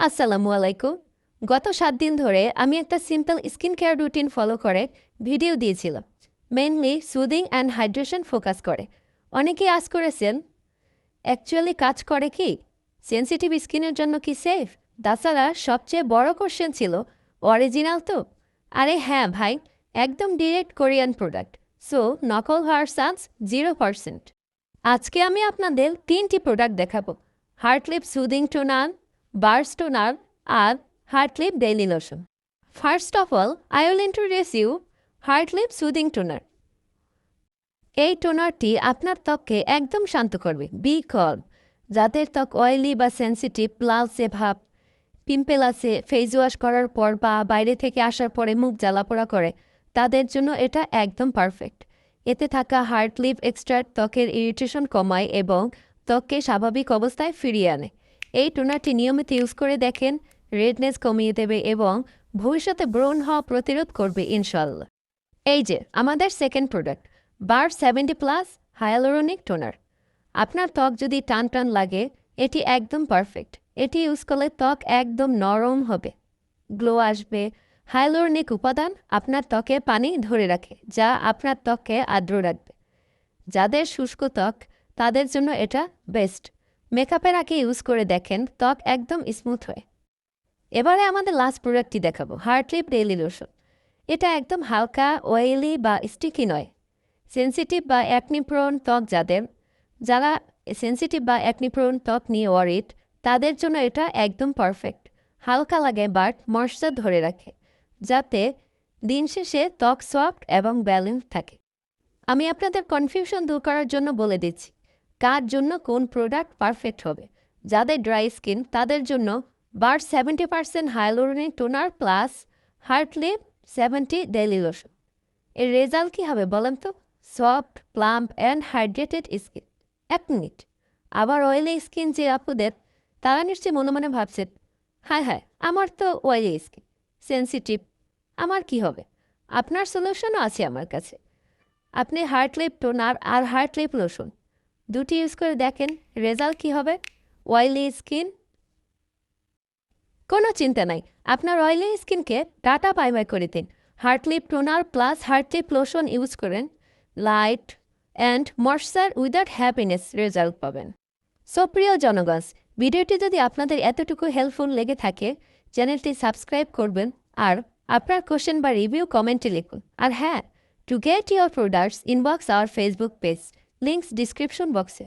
আসসালামু আলাইকুম। গত ৭ দিন ধরে আমি একটা simple skin care routine follow করে ভিডিও দিয়েছিলাম। Mainly soothing and hydration focus করে। অনেকেই আজ করেছেন, অ্যাকচুয়ালি কাজ করে কি? সেনসিটিভ স্কিনের জন্য কি সেফ? তাছাড়া সবচেয়ে বড় কোশ্চেন ছিল, অরিজিনাল তো? আরে হ্যাঁ ভাই, একদম ডিরেক্ট কোরিয়ান প্রোডাক্ট। সো নকল হওয়ার চান্স 0%। আজকে আমি আপনাদের 3টি প্রোডাক্ট দেখাবো: হার্টলিপ সুদিং টোনার, বার্স টোনার আর Heartlip daily lotion. First of all, I will introduce you Heartlip soothing toner. এই টোনারটি আপনার ত্বককে একদম শান্ত করবে। বি কলম, যাদের ত্বক অয়েলি বা সেন্সিটিভ, লালচে ভাব, পিম্পল আছে, ফেস ওয়াশ করার পর বা বাইরে থেকে আসার পরে মুখ জ্বালাপোড়া করে, তাদের জন্য এটা একদম পারফেক্ট। এতে থাকা হার্টলিপ এক্সট্রাক্ট ত্বকের ইরিটেশন কমায় এবং ত্বককে স্বাভাবিক অবস্থায় ফিরিয়ে আনে। এই টোনারটি নিয়মিত ইউজ করে দেখেন, রেডনেস কমিয়ে দেবে এবং ভবিষ্যতে ব্রণ হওয়া প্রতিরোধ করবে ইনশাল্লাহ। এই যে আমাদের সেকেন্ড প্রোডাক্ট, বার 70+ হায়ালুরোনিক টোনার। আপনার ত্বক যদি টান টান লাগে, এটি একদম পারফেক্ট। এটি ইউজ করলে ত্বক একদম নরম হবে, গ্লো আসবে। হায়ালুরোনিক উপাদান আপনার ত্বকে পানি ধরে রাখে, যা আপনার ত্বককে আর্দ্র রাখবে। যাদের শুষ্ক ত্বক, তাদের জন্য এটা বেস্ট। মেকআপের আগে ইউজ করে দেখেন, ত্বক একদম স্মুথ হয়। এবারে আমাদের লাস্ট প্রোডাক্টটি দেখাবো, হার্টলিপ ডেইলি লোশন। এটা একদম হালকা, অয়েলি বা স্টিকি নয়। সেন্সিটিভ বা অ্যাকনিপ্রোন ত্বক যারা সেন্সিটিভ বা অ্যাকনিপ্রোন ত্বক নিয়ে ওয়ারিড, তাদের জন্য এটা একদম পারফেক্ট। হালকা লাগে বাট ময়েশ্চার ধরে রাখে, যাতে দিন শেষে ত্বক সফট এবং ব্যালেন্স থাকে। আমি আপনাদের কনফিউশন দূর করার জন্য বলে দিচ্ছি, কার জন্য কোন প্রোডাক্ট পারফেক্ট হবে। যাদের ড্রাই স্কিন, তাদের জন্য বার 70% hyaluronic toner plus Heartlip 70 daily lotion. এর রেজাল্ট কী হবে বলেন তো? Soft, plump and hydrated skin. 1 minute. আবার অয়েলি স্কিন যে আপুদের, তারা নিশ্চয়ই মনে মনে ভাবছেন, হায় হায়, আমার তো অয়েলি স্কিন, সেন্সিটিভ, আমার কি হবে? আপনার সলিউশনও আছে আমার কাছে। আপনি হার্টলিপ টোনার আর হার্টলিপ লোশন দুটি ইউজ করে দেখেন, রেজাল্ট কী হবে। অয়েলি স্কিন, কোনো চিন্তা নাই, আপনার অয়েলি স্কিনকে টাটা বাই বাই করে দিন। হার্টলিপ টোনার প্লাস হার্টলিপ লোশন ইউজ করেন, light and moisture without happiness result পাবেন। সো প্রিয় জনগণ, ভিডিওটি যদি আপনাদের এতটুকু হেল্পফুল লেগে থাকে, চ্যানেলটি সাবস্ক্রাইব করবেন আর আপনার কোশ্চেন বা রিভিউ কমেন্টে লিখুন। আর হ্যাঁ, to get your products inbox hour Facebook page, links description বক্সে।